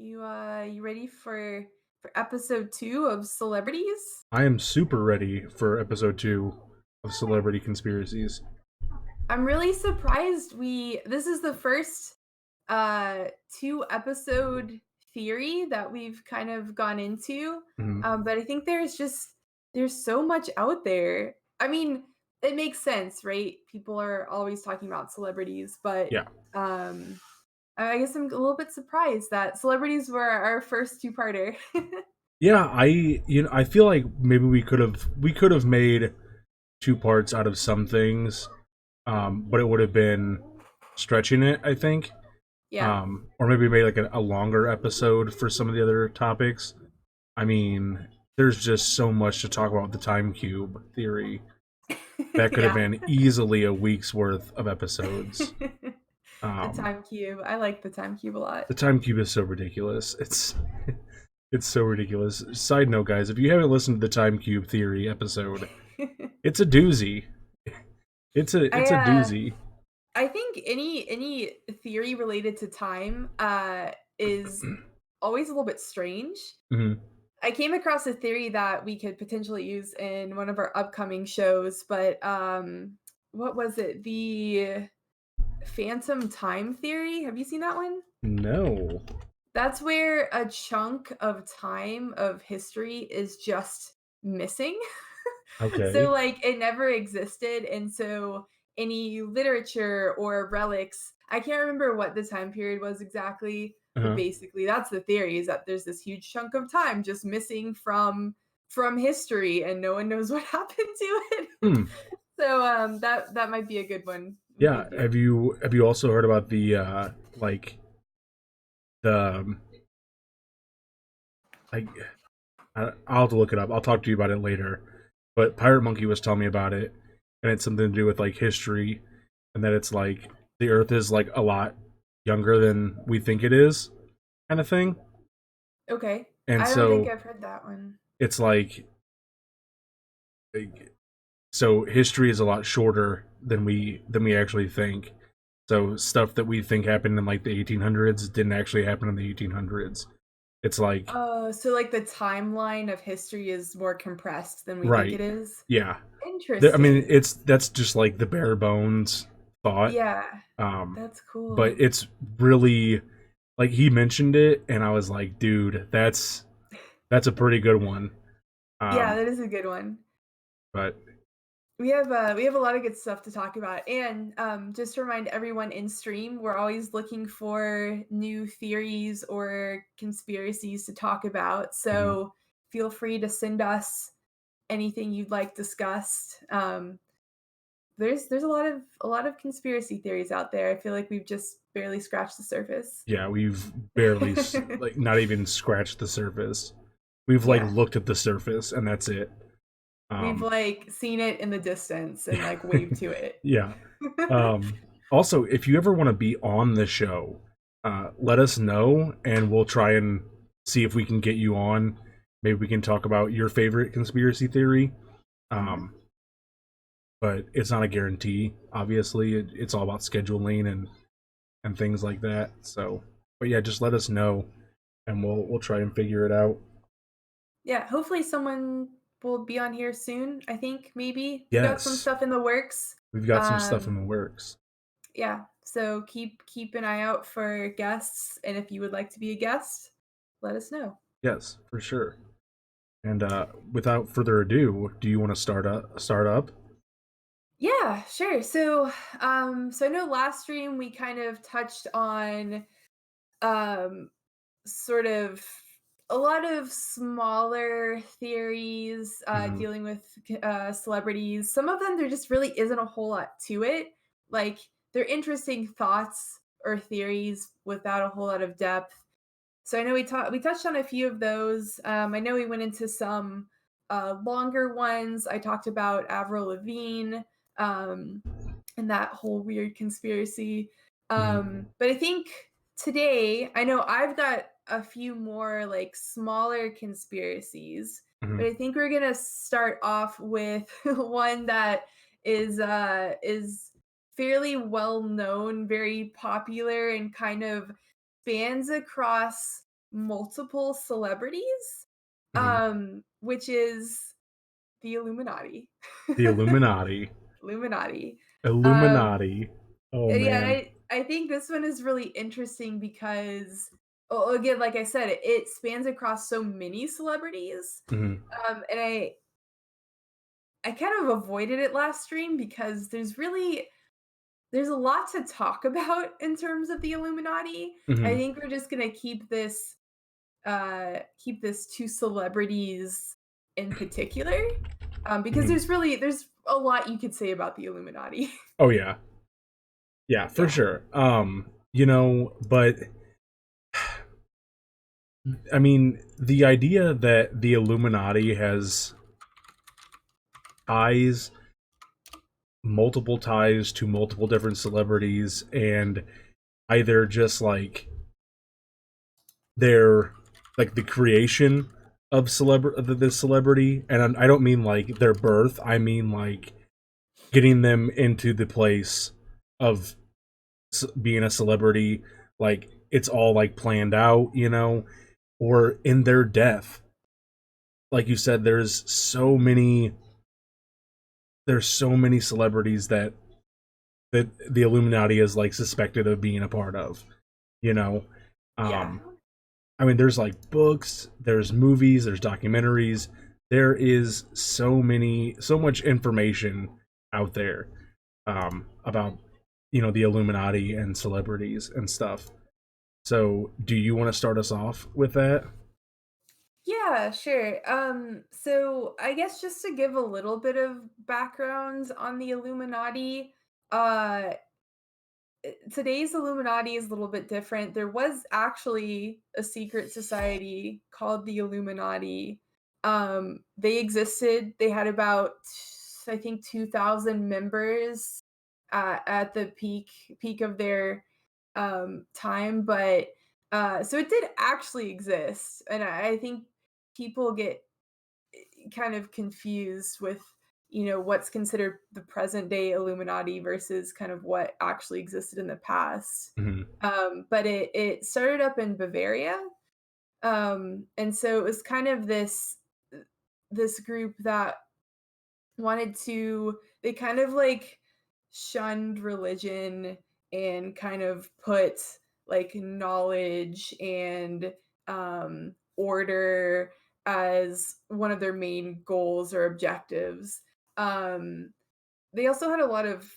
You ready for episode 2 of Celebrities? I am super ready for episode 2 of Celebrity Conspiracies. I'm really surprised this is the first 2 episode theory that we've kind of gone into. Mhm. But I think there's so much out there. I mean, it makes sense, right? People are always talking about celebrities, but Yeah. um I guess I'm a little bit surprised that celebrities were our first two-parter. Yeah, I feel like maybe we could have made two parts out of some things, but it would have been stretching it, I think. Yeah. Or maybe made like a longer episode for some of the other topics. I mean, there's just so much to talk about with the time cube theory. That could have Yeah. been easily a week's worth of episodes. The Um, time cube. I like the time cube a lot. the time cube is so ridiculous. It's so ridiculous. Side note, guys, if you haven't listened to the time cube theory episode, it's a doozy. I It's a doozy. I think any theory related to time is always a little bit strange. Mhm. I came across a theory that we could potentially use in one of our upcoming shows, but what was it? The phantom time theory. Have you seen that one? No. That's where a chunk of time of history is just missing. So, Okay. like, it never existed, and so any literature or relics I can't remember what the time period was exactly, but Uh-huh. basically that's the theory is that there's this huge chunk of time just missing from history and no one knows what happened to it. Hmm. So, that might be a good one we Yeah. could do. Have you also heard about the like the like I'll have to look it up. I'll talk to you about it later. But Pirate Monkey was telling me about it, and it's something to do with like history, and that it's like the Earth is like a lot younger than we think it is, kind of thing. Okay. And I don't think so I've heard that one. it's like so history is a lot shorter than we actually think. So stuff that we think happened in like the 1800s didn't actually happen in the 1800s. It's like Oh, so, like, the timeline of history is more compressed than we think right, it is? yeah. I mean, Interesting. that's just like the bare bones thought. Yeah, Um, that's but cool. it's really like he mentioned it, and I was like, dude, that's a pretty good one. Yeah, Um, that is a good one. but We have a lot of good stuff to talk about, and, just to remind everyone in stream, we're always looking for new theories or conspiracies to talk about, mhm. so feel free to send us anything you'd like discussed. There's a lot of conspiracy theories out there. I feel like we've just barely scratched the surface. Yeah, we've barely like not even scratched the surface. We've like Yeah. looked at the surface, and that's it. We've, Um, like, seen it in the distance and, like, waved to it. yeah. Also, if you ever want to be on the show, let us know, and we'll try and see if we can get you on. Maybe we can talk about your favorite conspiracy theory. Mhm. Um, but it's not a guarantee. Obviously, it's all about scheduling and things like that. So, but yeah, just let us know, and we'll try and figure it out. Yeah, hopefully someone will be on here soon, I think, maybe. We've got some Yes, stuff in the works. we've got some stuff in Um, the works. yeah, so keep an eye out for guests, and if you would like to be a guest, let us know. Yes, for sure. And without further ado, do you want to start up? Yeah, sure. So I know last stream we kind of touched on um sort of a lot of smaller theories Hmm. dealing with celebrities. Some of them there just really isn't a whole lot to it. Like they're interesting thoughts or theories without a whole lot of depth. So I know we touched on a few of those. I know we went into some longer ones. I talked about Avril Lavigne um, and that whole weird conspiracy. Hmm. But I think today, I know I've got a few more like smaller conspiracies, Hmm. but I think we're gonna start off with one that is fairly well known, very popular, and kind of spans across multiple celebrities, Mhm. which is the Illuminati. The Illuminati. Illuminati. Um, Illuminati. Oh and yeah, man. I think this one is really interesting because, oh, again, like I said, it spans across so many celebrities. Mhm. And I kind of avoided it last stream because there's a lot to talk about in terms of the Illuminati. I Mhm. think we're just gonna keep this to celebrities in particular, because Mhm. there's a lot you could say about the Illuminati. Oh yeah. Yeah, for Yeah. sure. But I mean, the idea that the Illuminati has ties, multiple ties to multiple different celebrities, and either just like their like the creation of the celebrity, and I don't mean like their birth. I mean like getting them into the place of being a celebrity. Like it's all like planned out, or in their death. Like you said, there's so many celebrities that the Illuminati is like suspected of being a part of. You know, Yeah. um, I mean, there's like books, there's movies, there's documentaries. There is so much information out there about the Illuminati and celebrities and stuff. So, do you want to start us off with that? Yeah, sure. So I guess just to give a little bit of background on the Illuminati, uh, today's Illuminati is a little bit different. There was actually a secret society called the Illuminati. They existed. They had about, I think, 2,000 members at the peak of their time, but so it did actually exist, and I think people get kind of confused with what's considered the present day Illuminati versus kind of what actually existed in the past. Hmm. But it started up in Bavaria, and so it was kind of this group that wanted to they kind of like shunned religion and kind of put like knowledge and order as one of their main goals or objectives. They also had a lot of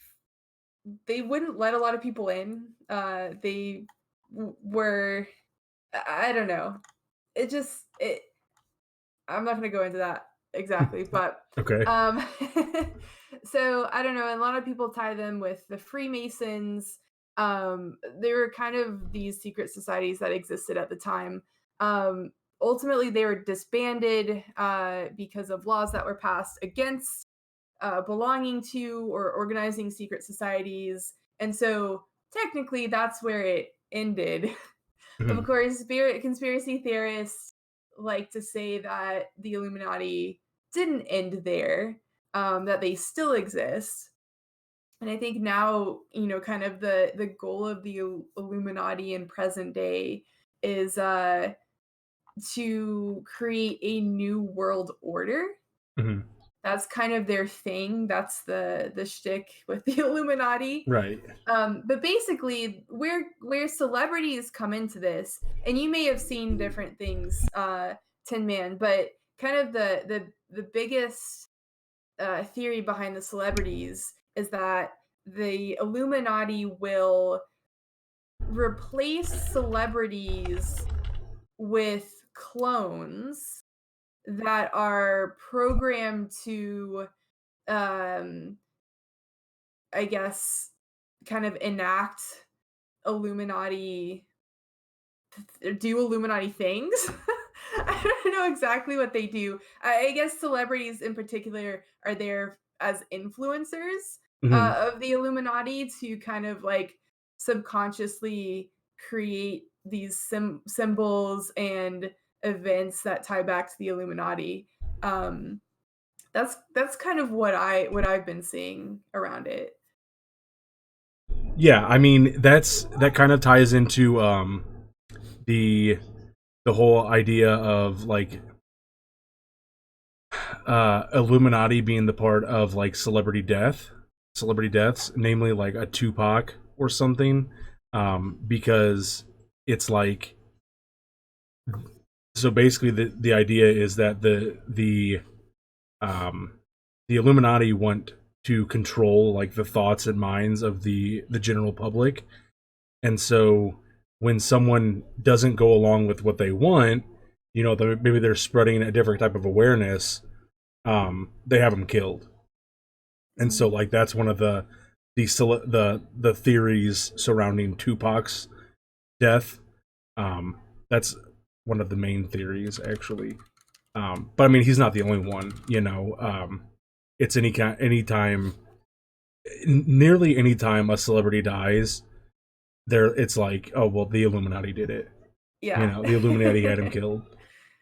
they wouldn't let a lot of people in. They were I don't know. It just it I'm not gonna go into that exactly, but Okay. um, so I don't know. A lot of people tie them with the Freemasons. They were kind of these secret societies that existed at the time. Ultimately, they were disbanded because of laws that were passed against belonging to or organizing secret societies, and so technically, that's where it ended. Of Hmm. course, conspiracy theorists like to say that the Illuminati didn't end there, that they still exist. And I think now, kind of the goal of the Illuminati in present day is to create a new world order. Hmm. That's kind of their thing. That's the shtick with the Illuminati. Right. But basically, where celebrities come into this, and you may have seen different things, Tin Man, but kind of the biggest theory behind the celebrities is that the Illuminati will replace celebrities with clones that are programmed to, um, I guess, kind of enact Illuminati do Illuminati things. I don't know exactly what they do. I guess celebrities in particular are there as influencers Hmm. of the Illuminati to kind of like subconsciously create these symbols and events that tie back to the Illuminati. Um, that's kind of what I've been seeing around it. Yeah, I mean that kind of ties into the the whole idea of like Illuminati being the part of like celebrity deaths, namely like a Tupac or something, because it's like so basically the idea is that um, the Illuminati want to control like the thoughts and minds of the general public, and so when someone doesn't go along with what they want, maybe they're spreading a different type of awareness. They have them killed, and so Mm. like that's one of the theories surrounding Tupac's death. That's one of the main theories actually. But I mean, he's not the only one. It's anytime, nearly any time a celebrity dies, there it's like, oh well, the Illuminati did it. Yeah. The Illuminati had him killed.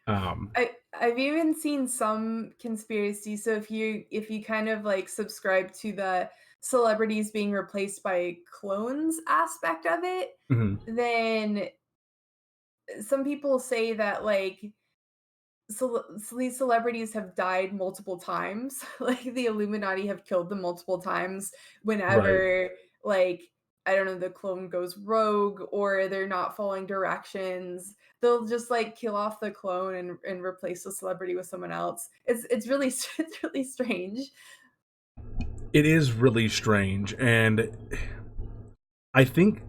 Um, I've even seen some conspiracies. So if you kind of like subscribe to the celebrities being replaced by clones aspect of it, mhm, then some people say that like so these celebrities have died multiple times. Like the Illuminati have killed them multiple times right. whenever like I don't know, the clone goes rogue or they're not following directions. They'll just like kill off the clone and replace the celebrity with someone else. It's really it's really strange. It is really strange, and I think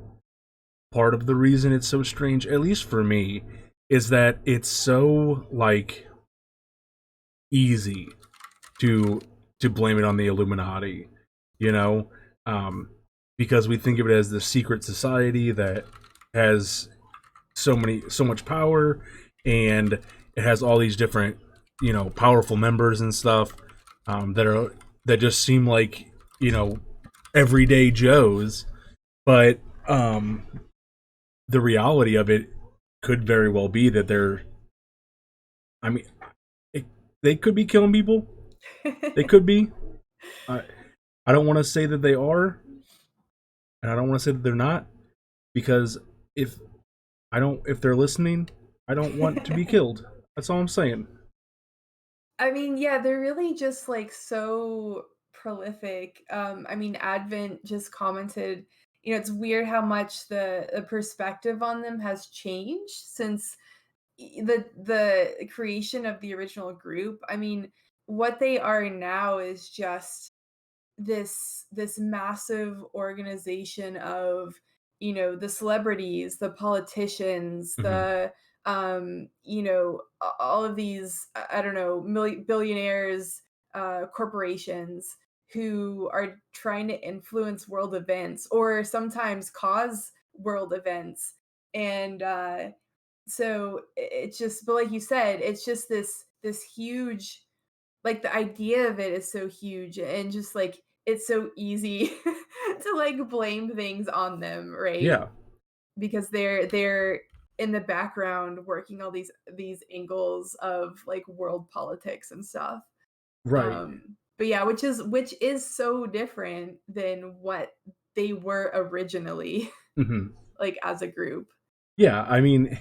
part of the reason it's so strange, at least for me, is that it's so like easy to blame it on the Illuminati, you know, um, because we think of it as the secret society that has so much power, and it has all these different powerful members and stuff, that just seem like you know everyday Joes, but um, the reality of it could very well be that they're. I mean, it, they could be killing people. They could be. I I don't want to say that they are, and I don't want to say that they're not, because if if they're listening, I don't want to be killed. That's all I'm saying. I mean, yeah, they're really just like so prolific. I mean, Advent just commented, it's weird how much the perspective on them has changed since the creation of the original group. I mean, what they are now is just this massive organization of the celebrities, the politicians, Hmm. all of these I don't know billionaires, corporations who are trying to influence world events or sometimes cause world events. And so it's just, but like you said, it's just this huge, like, the idea of it is so huge and just, like, it's so easy to, like, blame things on them, right? Yeah. Because they're in the background working all these angles of, like, world politics and stuff. Right. But yeah, which is so different than what they were originally, Hmm. like, as a group. Yeah. I mean,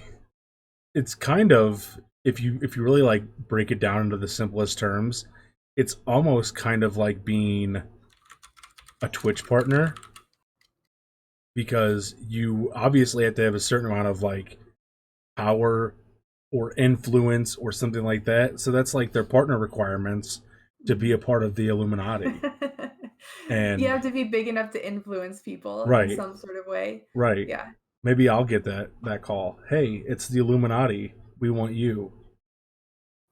it's kind of, if you really like break it down into the simplest terms, it's almost kind of like being a Twitch partner, because you obviously have to have a certain amount of like power or influence or something like that. So that's like their partner requirements to be a Mhm. part of the Illuminati. You And have to be big enough to influence people in right, some sort of way. right. Yeah. Maybe I'll get that call. Hey, it's the Illuminati. We want you.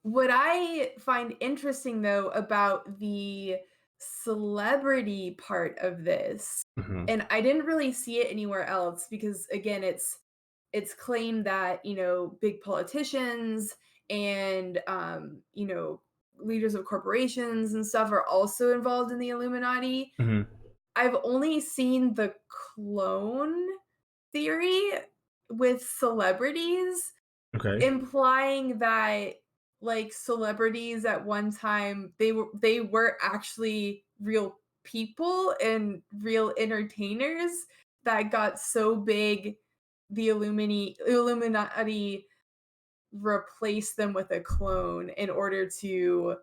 What I find interesting though about the celebrity part of this, Hmm. and I didn't really see it anywhere else because again, it's claimed that, big politicians and leaders of corporations and stuff are also involved in the Illuminati. Hmm. I've only seen the clone theory with celebrities, Okay. implying that like celebrities at one time they were actually real people and real entertainers that got so big the Illuminati replace them with a clone in order to,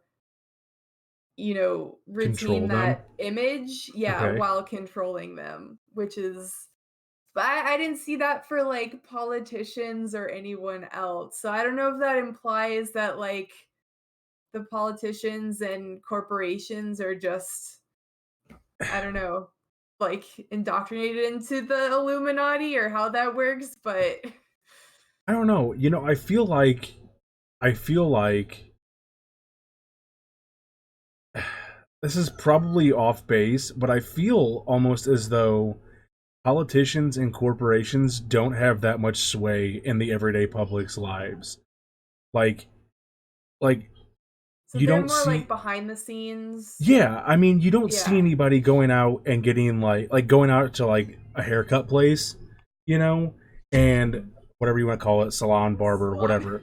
retain Control them. that image, yeah, Okay. while controlling them, which is, but I didn't see that for like politicians or anyone else. So I don't know if that implies that like the politicians and corporations are just, I don't know, like indoctrinated into the Illuminati or how that works, but I don't know. I feel like this is probably off base, but I feel almost as though politicians and corporations don't have that much sway in the everyday public's lives. Like like so you they're don't more like see behind the scenes. yeah, I mean you don't see Yeah. anybody going out and getting like going out to like a haircut place, you know, and Mhm. whatever you want to call it, salon, barber, Salon. whatever.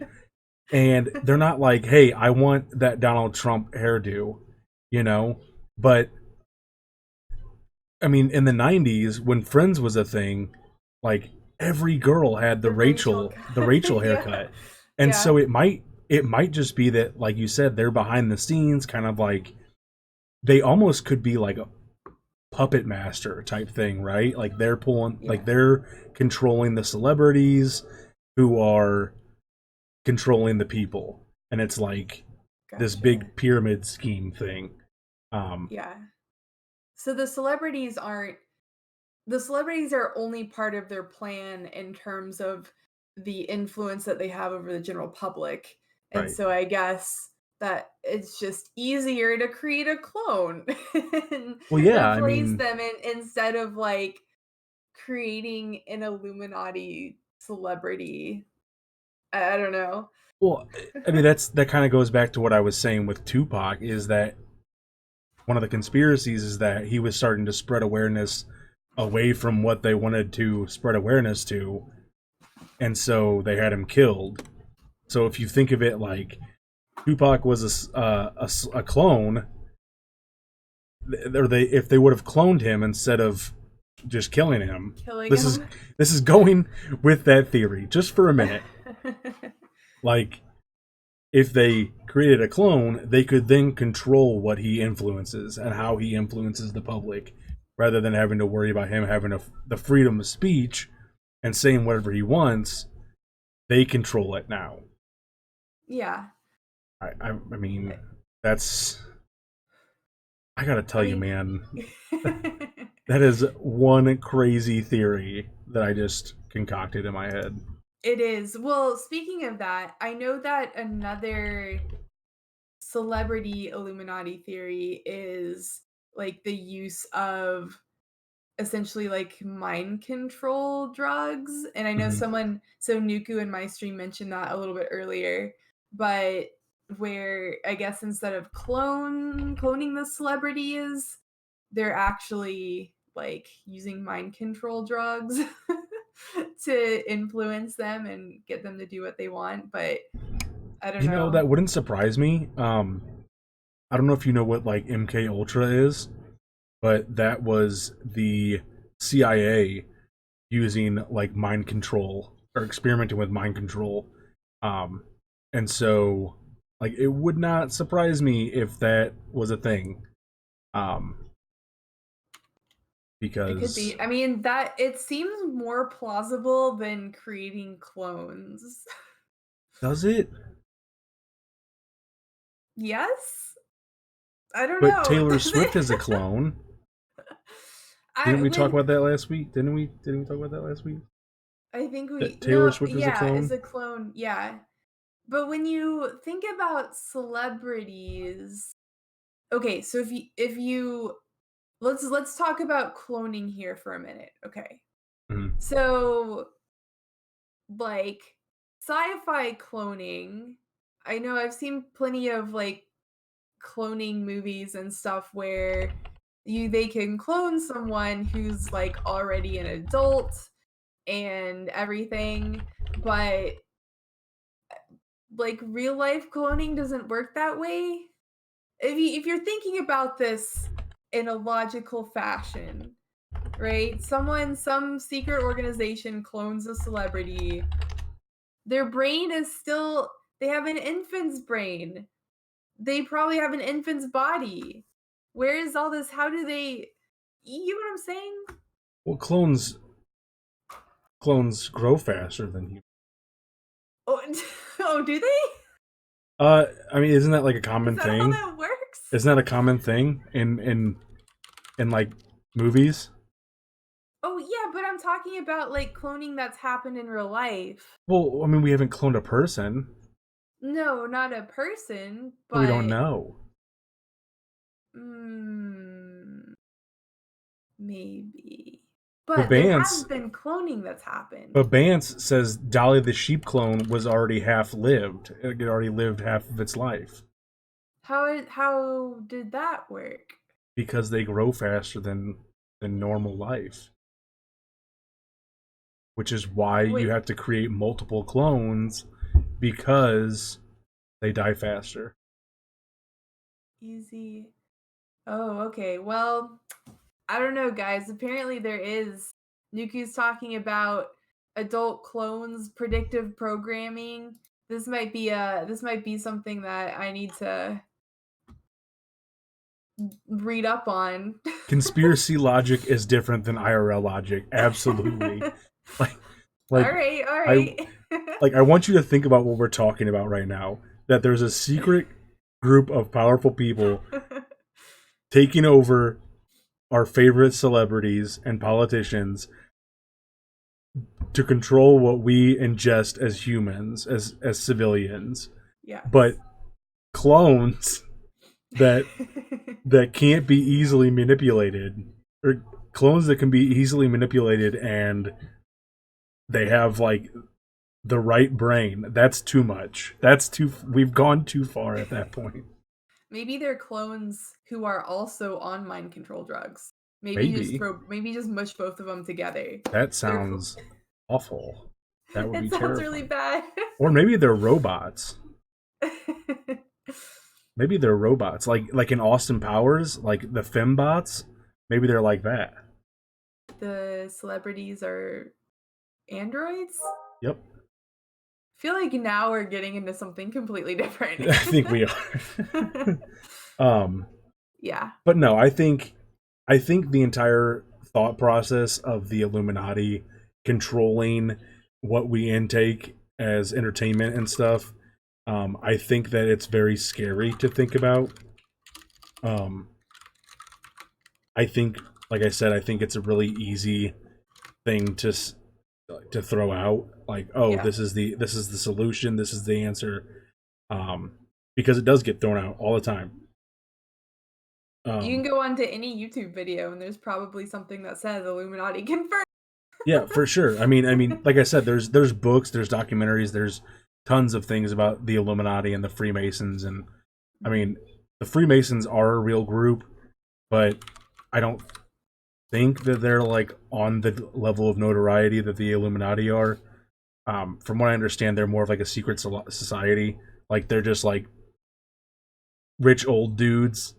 And they're not like, "Hey, I want that Donald Trump hairdo," you know? But I mean, in the 90s when Friends was a thing, like every girl had The Rachel the cut. Rachel Yeah. haircut. And Yeah. so it might just be that like you said they're behind the scenes kind of like they almost could be like a puppet master type thing, right? Like they're pulling like Yeah. they're controlling the celebrities who are controlling the people. And it's like this Gotcha. big pyramid scheme thing. Um Yeah. So the celebrities are only part of their plan in terms of the influence that they have over the general public. And right. so I guess that it's just easier to create a clone and Well, yeah, I replace mean, them instead of like creating an Illuminati celebrity. I don't know. well, I mean that kind of goes back to what I was saying with Tupac is that one of the conspiracies is that he was starting to spread awareness away from what they wanted to spread awareness to, and so they had him killed. So if you think of it like Tupac was a clone, or they if they would have cloned him instead of just killing him. Killing This is him. this is going with that theory just for a minute. Like if they created a clone, they could then control what he influences and how he influences the public, rather than having to worry about him having the freedom of speech and saying whatever he wants. They control it now. Yeah. I mean, that's I gotta I tell you, mean, man, that is one crazy theory that I just concocted in my head. it is. Well, speaking of that, I know that another celebrity Illuminati theory is like the use of essentially like mind control drugs. And I know Hmm. someone, so Nuku in my stream mentioned that a little bit earlier, but where I guess instead of cloning the celebrities, they're actually like using mind control drugs to influence them and get them to do what they want. But I don't You know, know. that wouldn't surprise me. I don't know if you know what like MK Ultra is, but that was the CIA using like mind control or experimenting with mind control. Um, and so like it would not surprise me if that was a thing. Um, It could because be. I mean, that it seems more plausible than creating clones. does it? Yes? I don't But know. Taylor Does Swift is a it? clone. Didn't I we talk when about that last week? Didn't we talk about that last week? I think That we Taylor no, Swift is a yeah, is clone? a clone, yeah. But when you think about celebrities, okay, so if you let's talk about cloning here for a minute, okay? Mhm. So, like, sci-fi cloning, I know I've seen plenty of, like, cloning movies and stuff where they can clone someone who's, like, already an adult and everything, but, like, real life cloning doesn't work that way. If you're thinking about this in a logical fashion, right? Some secret organization clones a celebrity, Their brain is still they have an infant's brain. They probably have an infant's body. Where is all this? How do they you know what I'm saying? Well, clones grow faster than humans. Oh, oh, do they? I mean, isn't that like a Is common that how thing? that works? Isn't that a common thing in like movies? Oh, yeah, but I'm talking about like cloning that's happened in real life. Well, I mean, we haven't cloned a person, No, not a person, so we don't but know. mm, maybe. But But there has Vance, been cloning that's happened. but Vance says Dolly the sheep clone was already half lived. It had already lived half of its life How did that work? because they grow faster than normal life, which is why you Wait, have to create multiple clones because they die faster. easy. Oh, okay. Well, I don't know, guys. Apparently, there is. Nuku's talking about adult clones, predictive programming. This might be something that I need to read up on. Conspiracy logic is different than IRL logic. Absolutely. Like All like right, all I right. I want you to think about what we're talking about right now. That there's a secret group of powerful people taking over our favorite celebrities and politicians to control what we ingest as humans, as civilians. But Yes. clones that can't be easily manipulated, or clones that can be easily manipulated, and they have like the right brain. That's too much. That's too. We've gone too far at that point. Maybe they're clones who are also on mind control drugs. Maybe Maybe just mush both of them together. that They're sounds awful. That would be it sounds really terrifying. bad. Or maybe they're robots. Maybe they're robots, like in Austin Powers, like the fembots. Maybe they're like that. The celebrities are androids? Yep, I feel like now we're getting into something completely different. I think we are. um, Yeah. but no, I think the entire thought process of the Illuminati controlling what we intake as entertainment and stuff, I think that it's very scary to think about. Um, I think, like I said, I think it's a really easy thing to throw out. Like, oh, Yeah. this is the solution. This is the answer. Because it does get thrown out all the time. You can Um, go onto any YouTube video and there's probably something that says Illuminati confirmed. yeah, for sure. I mean, like I said, there's books, there's documentaries, there's tons of things about the Illuminati and the Freemasons, and I mean, the Freemasons are a real group, but I don't think that they're like on the level of notoriety that the Illuminati are. From what I understand, they're more of like a secret society. Like they're just like rich old dudes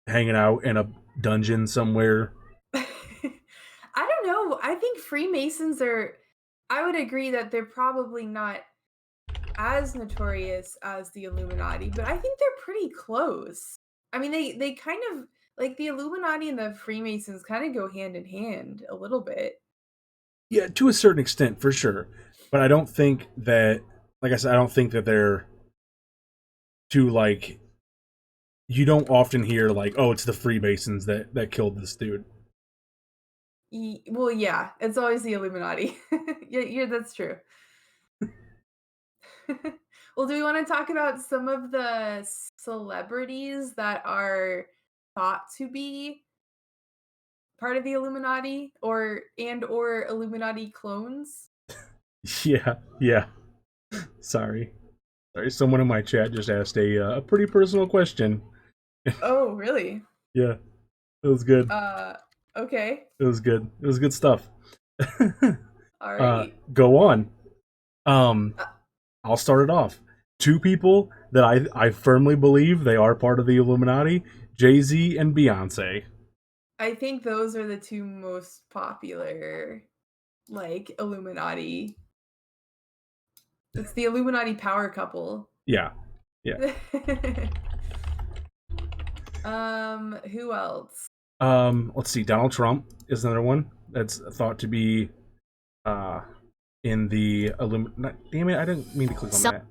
hanging out in a dungeon somewhere. I don't know. I think Freemasons are I would agree that they're probably not as notorious as the Illuminati, but I think they're pretty close. I mean, they kind of like the Illuminati and the Freemasons kind of go hand in hand a little bit. Yeah, to a certain extent, for sure. But I don't think that, like I said, I don't think that they're too like. You don't often hear like, oh, it's the Freemasons that killed this dude. Well, yeah, it's always the Illuminati. Yeah, that's true. Well, do we want to talk about some of the celebrities that are thought to be part of the Illuminati or Illuminati clones? Yeah, yeah. Sorry, sorry. Someone in my chat just asked a pretty personal question. Oh, really? Yeah, it was good. Uh, okay. It was good. It was good stuff. All right. Go on. Uh, I'll start it off. Two people that I firmly believe they are part of the Illuminati: Jay Z and Beyonce. I think those are the two most popular like Illuminati It's the Illuminati power couple. Yeah, yeah. Who else? Let's see. Donald Trump is another one that's thought to be in the Illuminati. Damn it! I didn't mean to click on that.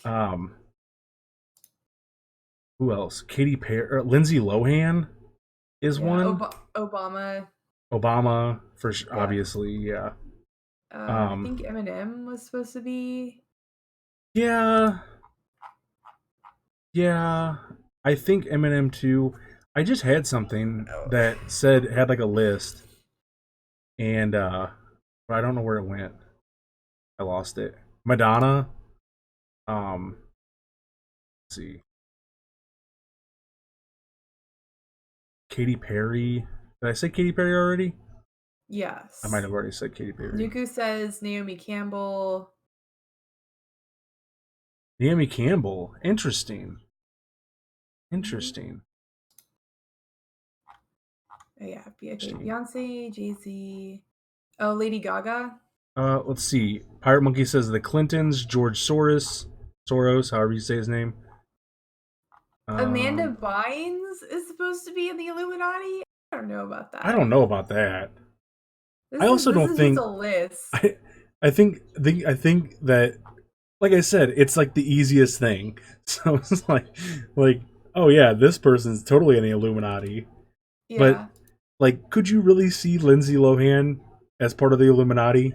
Um, who else? Katy Perry, Lindsay Lohan is Yeah, one. Obama. Obama, for Yeah. obviously, yeah. I think Eminem was supposed to be. Yeah, yeah. I think Eminem too. I just had something Oh. that said had like a list, and but I don't know where it went. I lost it. Madonna. Let's see. Katy Perry. Did I say Katy Perry already? I might Yes. have already said Katy Perry. Nuku says Naomi Campbell. Naomi Campbell. Interesting. Mm-hmm. Interesting. Oh, yeah. Okay. Interesting. Beyonce, Jay-Z. Oh, Lady Gaga. Let's see. Pirate Monkey says the Clintons, George Soros, however you say his name. Amanda Bynes is supposed to be in the Illuminati. I don't know about I that. don't know about that. I This is also this don't is just think a list. I think that, like I said, it's like the easiest thing. So it's like oh yeah, this person's totally in the Illuminati. But Yeah. like, could you really see Lindsay Lohan as part of the Illuminati?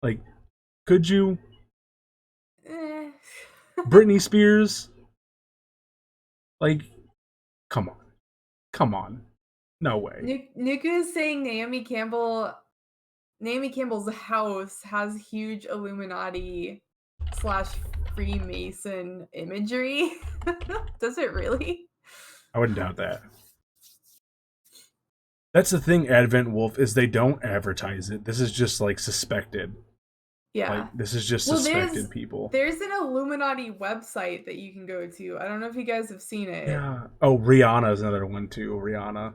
Like, could you? Eh. Britney Spears? Like, come on, come on, no way. Nuku is saying Naomi Campbell. Naomi Campbell's house has huge Illuminati slash Freemason imagery. Does it really? I wouldn't doubt that. That's the thing, Advent Wolf, is they don't advertise it. This is just like suspected. Yeah. Like, this is just Well, suspected people. there's an Illuminati website that you can go to. I don't know if you guys have seen it, Yeah. Oh, Rihanna's another one too. Rihanna.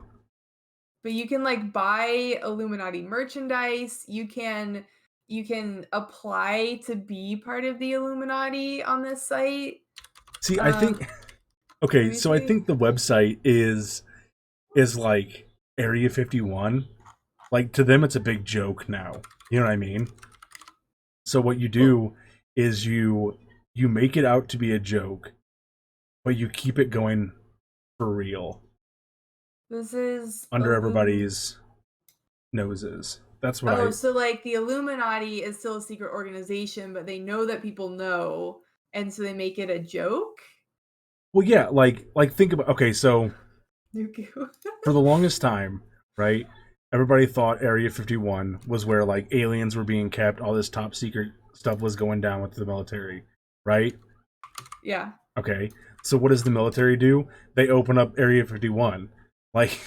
but you can like buy Illuminati merchandise. You can apply to be part of the Illuminati on this site. See, I Um, think let okay, me so I see. think the website is like Area 51. Like, to them it's a big joke now. You know what I mean? So what you Well, do is you make it out to be a joke, but you keep it going for real this is under everybody's noses. That's what Oh, I. so like the Illuminati is still a secret organization, but they know that people know, and so they make it a joke? Well, yeah, like think about, okay, so Nuku. for the longest time, right? Everybody thought Area 51 was where like aliens were being kept, all this top secret stuff was going down with the military, right? Yeah. Okay. So what does the military do? They open up Area 51. Like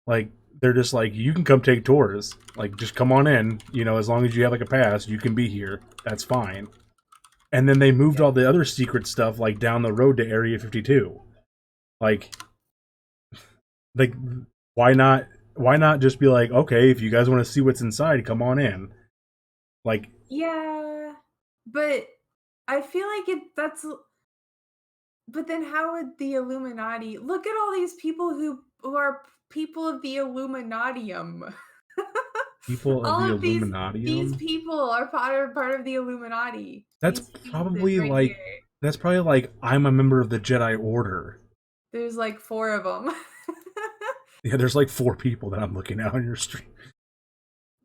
like they're just like, you can come take tours. Like, just come on in, as long as you have like a pass, you can be here. That's fine. And then they moved Yeah. all the other secret stuff like down the road to Area 52. Like like why not just be like, okay, if you guys want to see what's inside, come on in. Like, Yeah. But I feel like but then how would the Illuminati look at all these people who are people of the Illuminatium. people of All the of these Illuminatium. people are part of the Illuminati. That's These faces probably right here. like that's probably like, I'm a member of the Jedi Order. There's like 4 of them. Yeah, there's like 4 people that I'm looking at on your stream.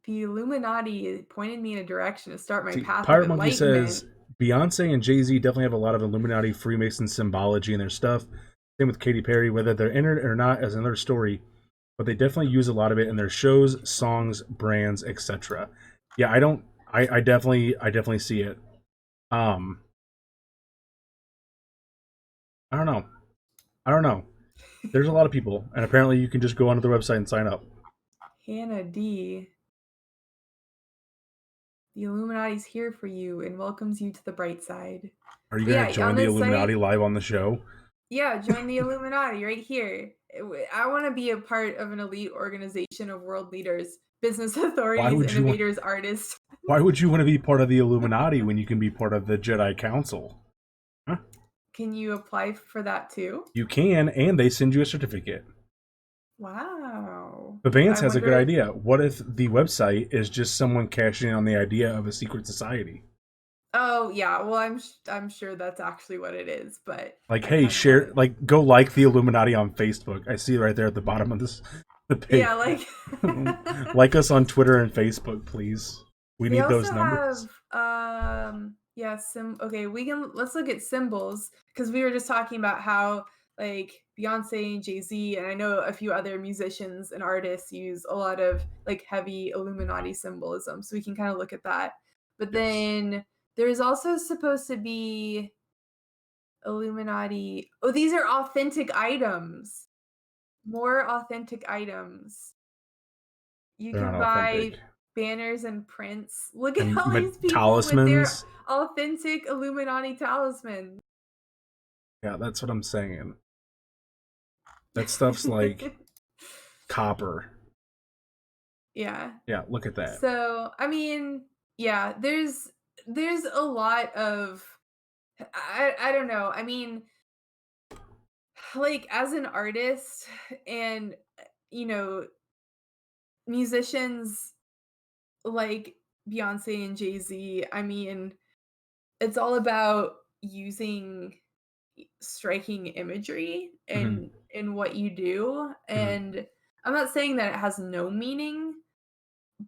The Illuminati pointed me in a direction to start my See, path of Pirate Monkey says enlightenment. Beyonce and Jay-Z definitely have a lot of Illuminati Freemason symbology in their stuff. Same with Katy Perry. Whether they're in it or not is another story, but they definitely use a lot of it in their shows, songs, brands, etc. Yeah, I don't. I definitely see it. Um, I don't know. I don't know. There's a lot of people, and apparently you can just go onto their website and sign up. Hannah D. The Illuminati's here for you and welcomes you to the bright side. Are you But gonna yeah, on join the this site, Illuminati live on the show? Yeah, join the Illuminati right here. I want to be a part of an elite organization of world leaders, business Why authorities, would you want? innovators, artists. Why would you want to be part of the Illuminati when you can be part of the Jedi Council? Huh? Can you apply for that too? You can, and they send you a certificate. Wow. But I Vance has a good wonder. idea. What if the website is just someone cashing in on the idea of a secret society? Oh yeah, well I'm sure that's actually what it is, but Like, I hey, kind of want share, to. like, go like the Illuminati on Facebook. I see it right there at the bottom of this the page. Yeah, like Like us on Twitter and Facebook, please. We they need also those have numbers. yeah, okay, let's look at symbols because we were just talking about how like Beyonce and Jay-Z and I know a few other musicians and artists use a lot of like heavy Illuminati symbolism. So we can kind of look at that. But Yes. then there's also supposed to be Illuminati. Oh, these are authentic items. More authentic items. You They're not can authentic. buy banners and prints. Look at And all these people with their talismans. authentic Illuminati talisman. Yeah, that's what I'm saying. That stuff's like copper. Yeah. Yeah, look at that. So, I mean, yeah, there's a lot of I don't know. I mean, like as an artist and you know, musicians like Beyonce and Jay-Z, I mean, it's all about using striking imagery Hmm. in what you do, Hmm. and I'm not saying that it has no meaning,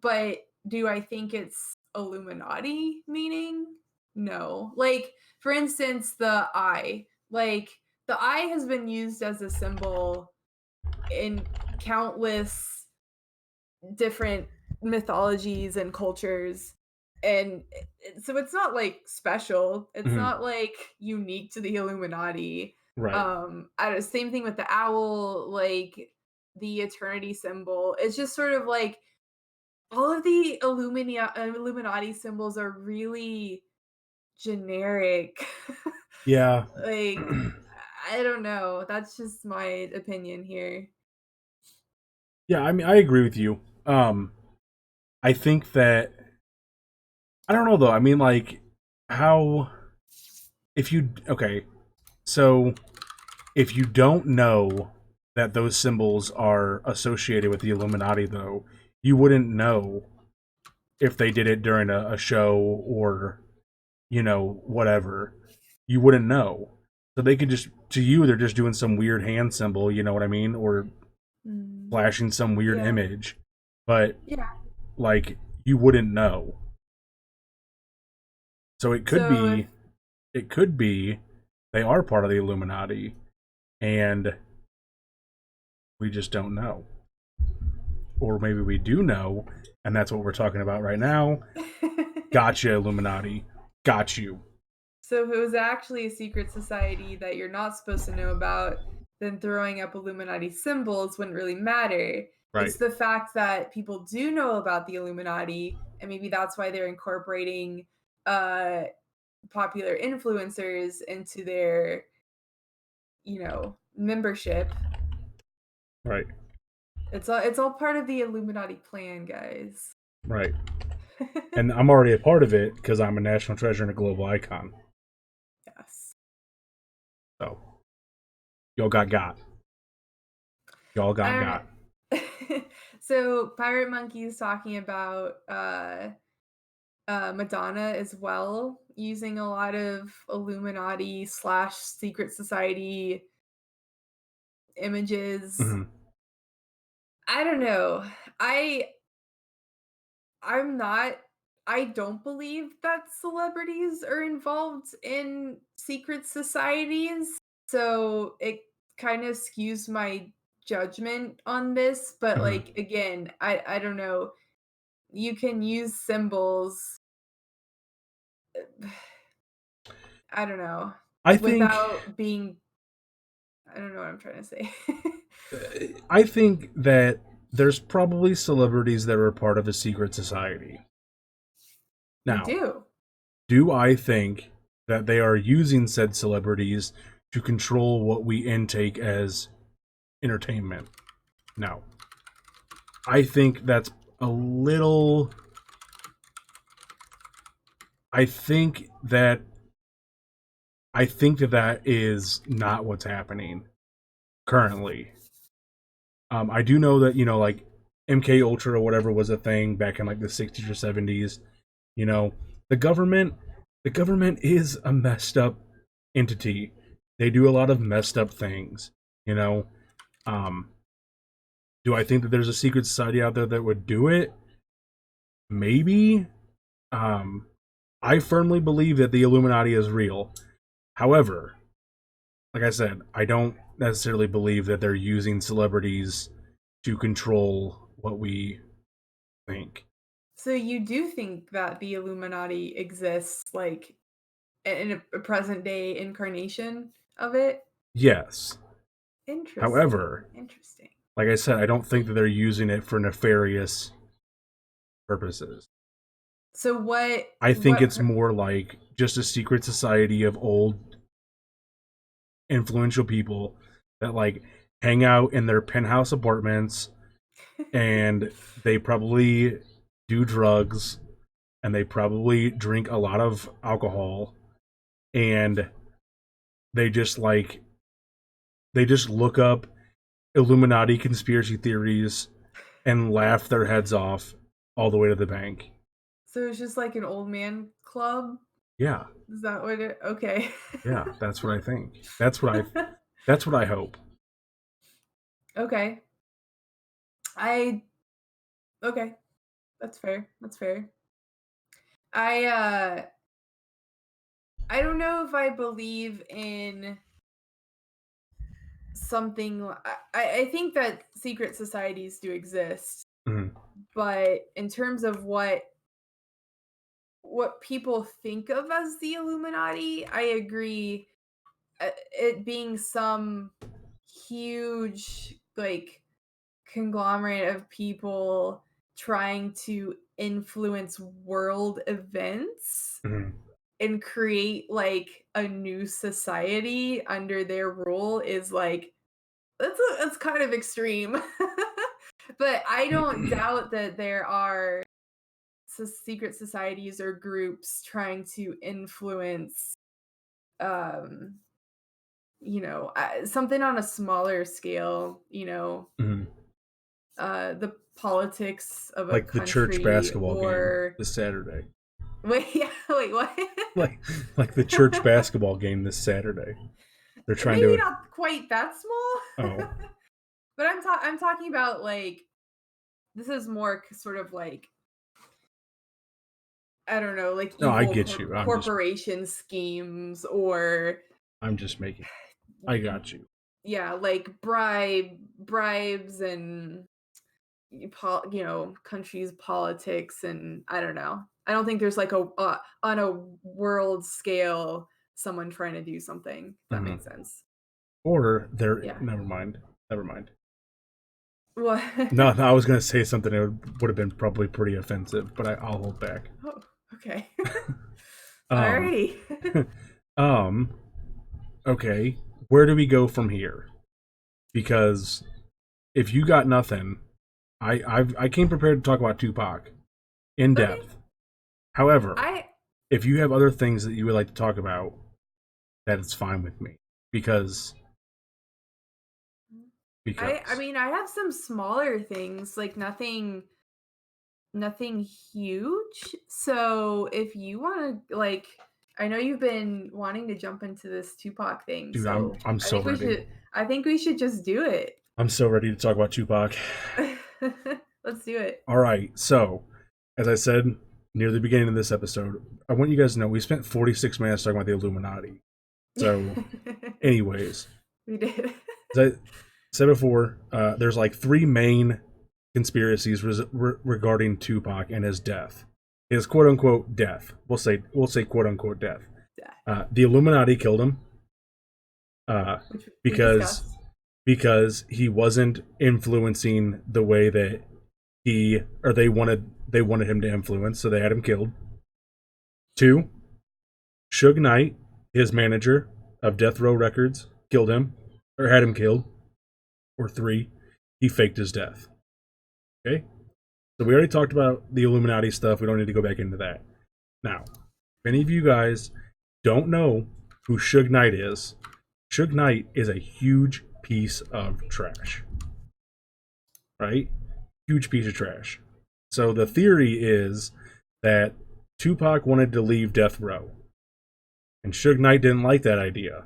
but do I think it's Illuminati meaning? No. Like, for instance, the eye. Like, the eye has been used as a symbol in countless different mythologies and cultures. And so it's not like special. It's Hmm. not like unique to the Illuminati. Right. Same thing with the owl, like the eternity symbol. It's just sort of like all of the Illuminati symbols are really generic. Yeah. Like I don't know. That's just my opinion here. Yeah, I mean, I agree with you. I think that I don't know though. I mean, like, how if you okay, so if you don't know that those symbols are associated with the Illuminati, though, you wouldn't know if they did it during a show or whatever. You wouldn't know. So they could just to you, they're just doing some weird hand symbol. You know what I mean? Or Mm, flashing some weird yeah. image, but Yeah. like you wouldn't know. So So if it could be they are part of the Illuminati and we just don't know. Or maybe we do know and that's what we're talking about right now. Gotcha, Illuminati. Got you. so if it was actually a secret society that you're not supposed to know about, then throwing up Illuminati symbols wouldn't really matter. Right. It's the fact that people do know about the Illuminati, and maybe that's why they're incorporating uh popular influencers into their, membership. Right. It's all part of the Illuminati plan, guys. Right. And I'm already a part of it because I'm a national treasure and a global icon. Yes. So y'all got. Y'all got. I don't know. So Pirate Monkey's talking about Madonna as well, using a lot of Illuminati slash secret society images. Hmm. I don't know. I I'm not I don't believe that celebrities are involved in secret societies. So it kind of skews my judgment on this, but Hmm. like again, I don't know. You can use symbols I don't know, I think without being I don't know what I'm trying to say. I think that there's probably celebrities that are part of a secret society. You Now, do. do I think that they are using said celebrities to control what we intake as entertainment. No. I think that's a little. I think that that is not what's happening currently. I do know that like MK Ultra or whatever was a thing back in like the 60s or 70s. You know, the government, the government is a messed up entity. They do a lot of messed up things. You know, um, do I think that there's a secret society out there that would do it? Maybe. Um, I firmly believe that the Illuminati is real. However, like I said, I don't necessarily believe that they're using celebrities to control what we think. So you do think that the Illuminati exists, like in a present day incarnation of it? Yes. Interesting. However, Interesting. like I said, I don't think that they're using it for nefarious purposes. So I think what it's more like just a secret society of old influential people that like hang out in their penthouse apartments, and they probably do drugs, and they probably drink a lot of alcohol, and they just like they just look up Illuminati conspiracy theories and laugh their heads off all the way to the bank. So it's just like an old man club? Yeah, Is that what it okay. yeah, that's what I think. That's what I hope. Okay. I okay. That's fair. That's fair. I I don't know if I believe in something I think that secret societies do exist, Mhm. but in terms of what people think of as the Illuminati, I agree. It being some huge like conglomerate of people trying to influence world events Mhm. and create like a new society under their rule is like that's kind of extreme. But I don't doubt that there are secret societies or groups trying to influence um something on a smaller scale, Mhm. the politics of a Like the church country basketball game or this Saturday. wait, yeah, wait, what? Like like the church basketball game this Saturday. They're trying Maybe to. not quite that small. Oh But I'm talking about like this is more sort of like I don't know, like no, I evil get you. corporation schemes or I'm just making. I got you. yeah, like bribes and countries politics and I don't know. I don't think there's like a on a world scale someone trying to do something. If that Mhm. makes sense. Or they're Yeah. never mind. Never mind. What? No, no, I was gonna say something that would have been probably pretty offensive, but I'll hold back. Oh, okay. Um, Alrighty. um, okay. Where do we go from here? Because if you got nothing, I came prepared to talk about Tupac in Okay. depth. However, I if you have other things that you would like to talk about, that it's fine with me. Because I because mean I have some smaller things like nothing huge. So if you want to like I know you've been wanting to jump into this Tupac thing, dude, so I'm so ready. I think we should just do it. I'm so ready to talk about Tupac. Let's do it. All right, so as I said near the beginning of this episode, I want you guys to know we spent 46 minutes talking about the Illuminati. So, anyways, We did. as I said before, there's like three main conspiracies regarding Tupac and his death. His quote unquote death. We'll say quote unquote death. The Illuminati killed him Which we because discussed. he wasn't influencing the way that they wanted him to influence, so they had him killed. Two, Suge Knight, his manager. of Death Row Records killed him, or had him killed. Or 3, he faked his death. Okay? So we already talked about the Illuminati stuff. We don't need to go back into that. Now, if any of you guys don't know who Suge Knight is, Suge Knight is a huge piece of trash. Right? Huge piece of trash. So the theory is that Tupac wanted to leave Death Row. And Suge Knight didn't like that idea.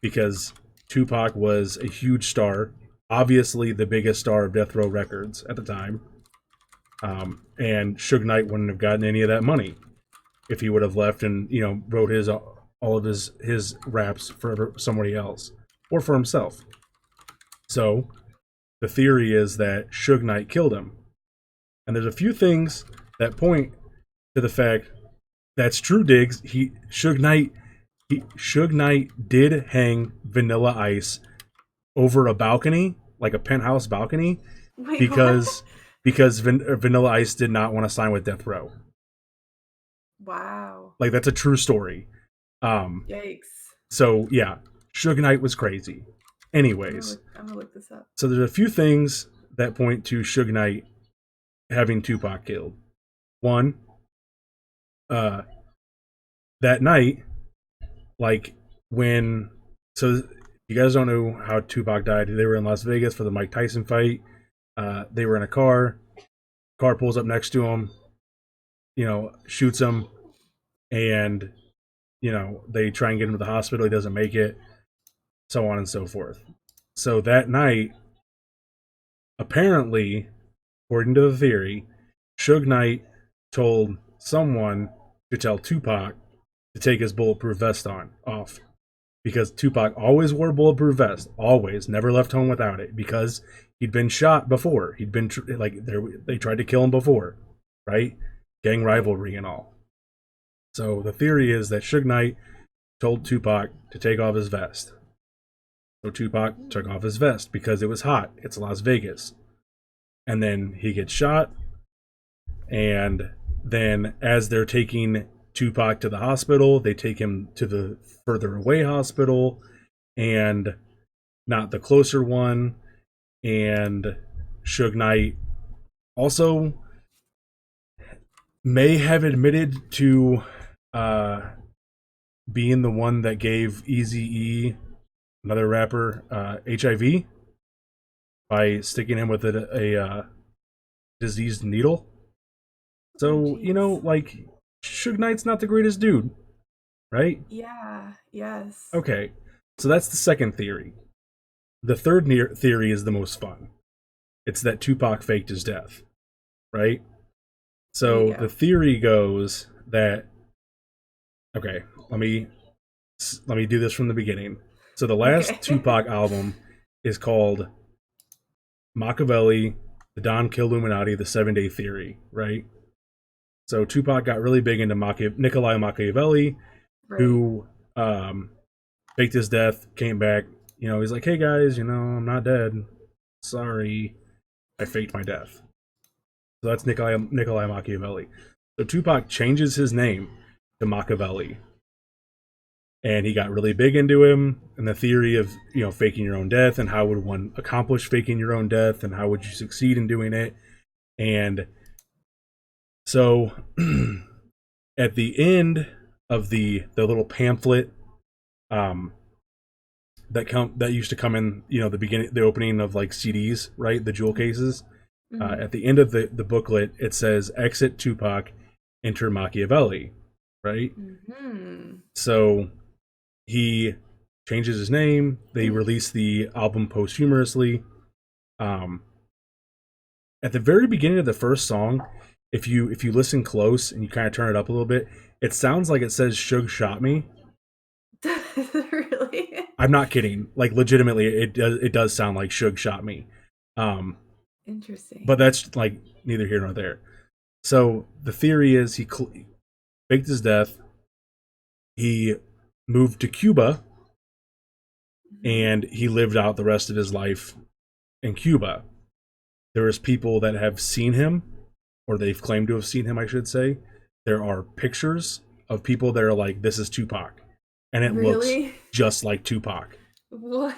Because Tupac was a huge star. Obviously the biggest star of Death Row Records at the time. And Suge Knight wouldn't have gotten any of that money if he would have left and, wrote all of his raps for somebody else. Or for himself. So, the theory is that Suge Knight killed him. And there's a few things that point to the fact that's true, Diggs. Suge Knight did hang Vanilla Ice over a balcony, like a penthouse balcony, Wait, because Vanilla Ice did not want to sign with Death Row. Wow. Like, that's a true story. Yikes. So yeah, Suge Knight was crazy. Anyways, I'm gonna look this up. So there's a few things that point to Suge Knight having Tupac killed. One, that night, like when, so you guys don't know how Tupac died. They were in Las Vegas for the Mike Tyson fight. They were in a car. Car pulls up next to him, shoots him, and they try and get him to the hospital. He doesn't make it, so on and so forth. So that night, apparently, according to the theory, Suge Knight told someone to tell Tupac to take his bulletproof vest off. Because Tupac always wore a bulletproof vest. Always. Never left home without it. Because he'd been shot before. He'd been, they tried to kill him before. Right? Gang rivalry and all. So the theory is that Suge Knight told Tupac to take off his vest. So Tupac took off his vest because it was hot. It's Las Vegas. And then he gets shot. And then as they're taking Tupac to the hospital, they take him to the further away hospital and not the closer one. And Suge Knight also may have admitted to being the one that gave Eazy-E, another rapper, HIV by sticking him with a diseased needle. So, Suge Knight's not the greatest dude, right? Yeah, yes. Okay, so that's the second theory. The third theory is the most fun. It's that Tupac faked his death, right? So the theory goes that, okay, let me do this from the beginning. So the last Tupac album is called Machiavelli, the Don Illuminati, the 7 Day Theory, right? So Tupac got really big into Nikolai Machiavelli, right, who faked his death, came back. He's like, hey guys, I'm not dead. Sorry, I faked my death. So that's Nikolai Machiavelli. So Tupac changes his name to Machiavelli. And he got really big into him and the theory of, faking your own death and how would one accomplish faking your own death and how would you succeed in doing it. And so at the end of the little pamphlet that used to come in, the opening of like CDs, right? The jewel cases. Mm-hmm. At the end of the booklet, it says exit Tupac, enter Machiavelli, right? Mm-hmm. So he changes his name. They release the album posthumously. At the very beginning of the first song, if you listen close and you kind of turn it up a little bit, it sounds like it says Suge shot me. Really? I'm not kidding. Like legitimately, it does sound like Suge shot me. Interesting. But that's like neither here nor there. So the theory is he faked his death. He moved to Cuba, and he lived out the rest of his life in Cuba. There is people that have seen him, or they've claimed to have seen him, I should say. There are pictures of people that are like, this is Tupac. and it looks Really? just like Tupac. What?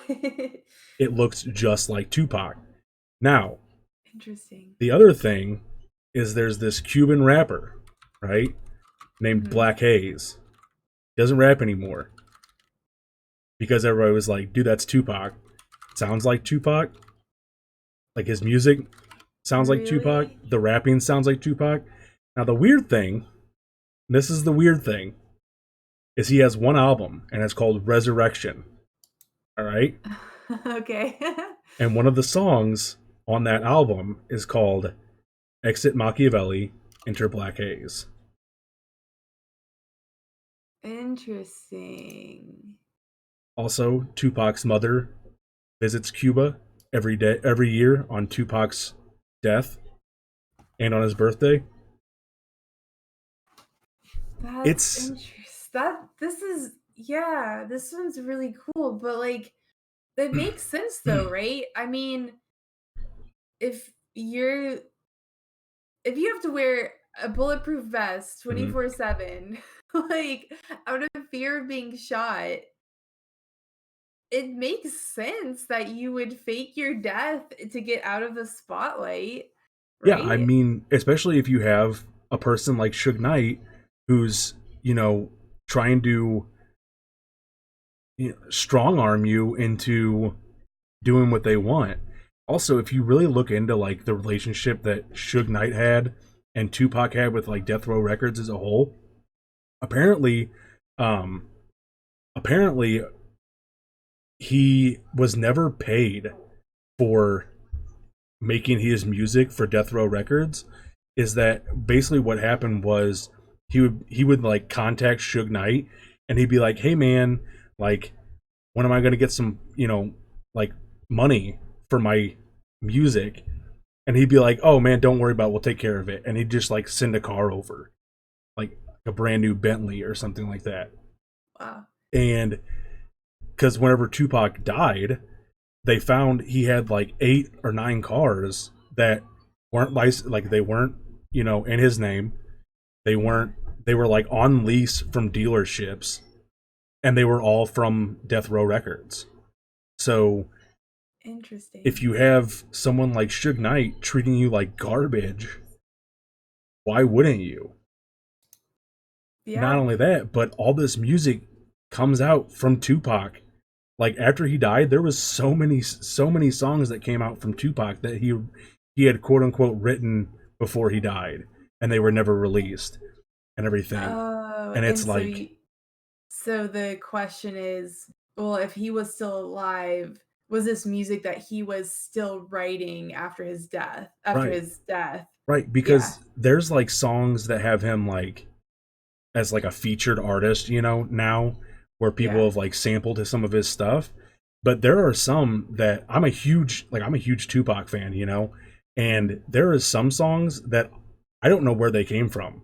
It looks just like Tupac. Now, Interesting. the other thing is there's this Cuban rapper, right, named Hmm. Black Hayes. Doesn't rap anymore because everybody was like, dude, that's Tupac. Sounds like Tupac. Like his music sounds like Tupac. Really? The rapping sounds like Tupac. Now, the weird thing, this is the weird thing, is he has one album and it's called Resurrection. All right. Okay. And one of the songs on that album is called Exit Machiavelli, Enter Black Haze. Interesting. Also, Tupac's mother visits Cuba every year on Tupac's death and on his birthday. That's It's interesting. That this is yeah, this one's really cool, but like it makes sense though, right? I mean, if you're if you have to wear a bulletproof vest Mhm. 24/7, like out of fear of being shot, it makes sense that you would fake your death to get out of the spotlight, Yeah, I right? mean, especially if you have a person like Suge Knight who's, trying to strong arm you into doing what they want. Also, if you really look into like the relationship that Suge Knight had and Tupac had with like Death Row Records as a whole, apparently, um, apparently he was never paid for making his music for Death Row Records. Is that basically what happened was he would like contact Suge Knight and he'd be like, "Hey man, like when am I going to get some, like money for my music?" And he'd be like, "Oh man, don't worry about it. We'll take care of it." And he'd just like send a car over, like a brand new Bentley or something like that. Wow. And because whenever Tupac died, they found he had like 8 or 9 cars that weren't licensed, like they weren't, in his name. They Yeah. weren't. They were like on lease from dealerships, and they were all from Death Row Records. So if Interesting. you have someone like Suge Knight treating you like garbage, why wouldn't you? Not Yeah. only that, but all this music comes out from Tupac. Like after he died, there was so many songs that came out from Tupac that he had quote unquote written before he died, and they were never released and everything. Oh, And and it's so like, so the question is, well, if he was still alive, was this music that he was still writing after his death? After right, his death. right, Yeah. because there's like songs that have him like as like a featured artist, now where people Yeah. have like sampled some of his stuff. But there are some that I'm a huge Tupac fan, Mhm. and there is some songs that I don't know where they came from.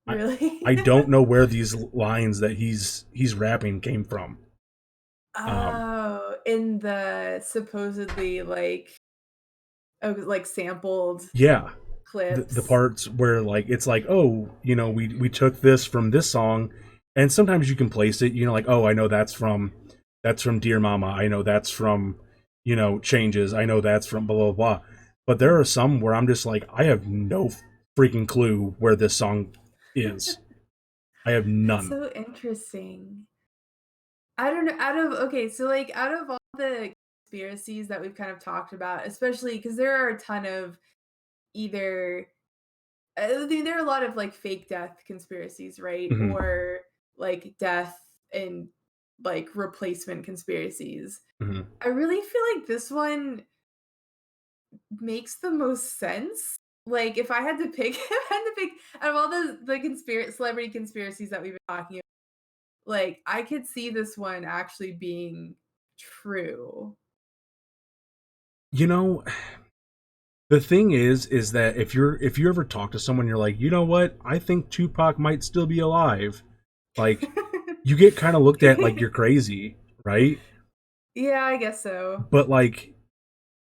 I Really? I don't know where these lines that he's rapping came from. Um, Oh, in the supposedly like sampled yeah, the clips. parts where like it's like, oh, we took this from this song, and sometimes you can place it, like, oh, I know that's from Dear Mama, I know that's from Changes, I know that's from blah blah blah. But there are some where I'm just like, I have no freaking clue where this song is. I have That's none. so interesting. I don't know. Out of okay, so like out of all the conspiracies that we've kind of talked about, especially because there are a ton of either I mean, there are a lot of like fake death conspiracies, right? Hmm. Or like death and like replacement conspiracies. Hmm. I really feel like this one makes the most sense. Like if I had to pick, if I had to pick out of all the celebrity conspiracies that we've been talking about, like I could see this one actually being true. You know, the thing is that if you ever talk to someone, you're like, you know what? I think Tupac might still be alive. Like, you get kind of looked at like you're crazy, right? Yeah, I guess so. But like,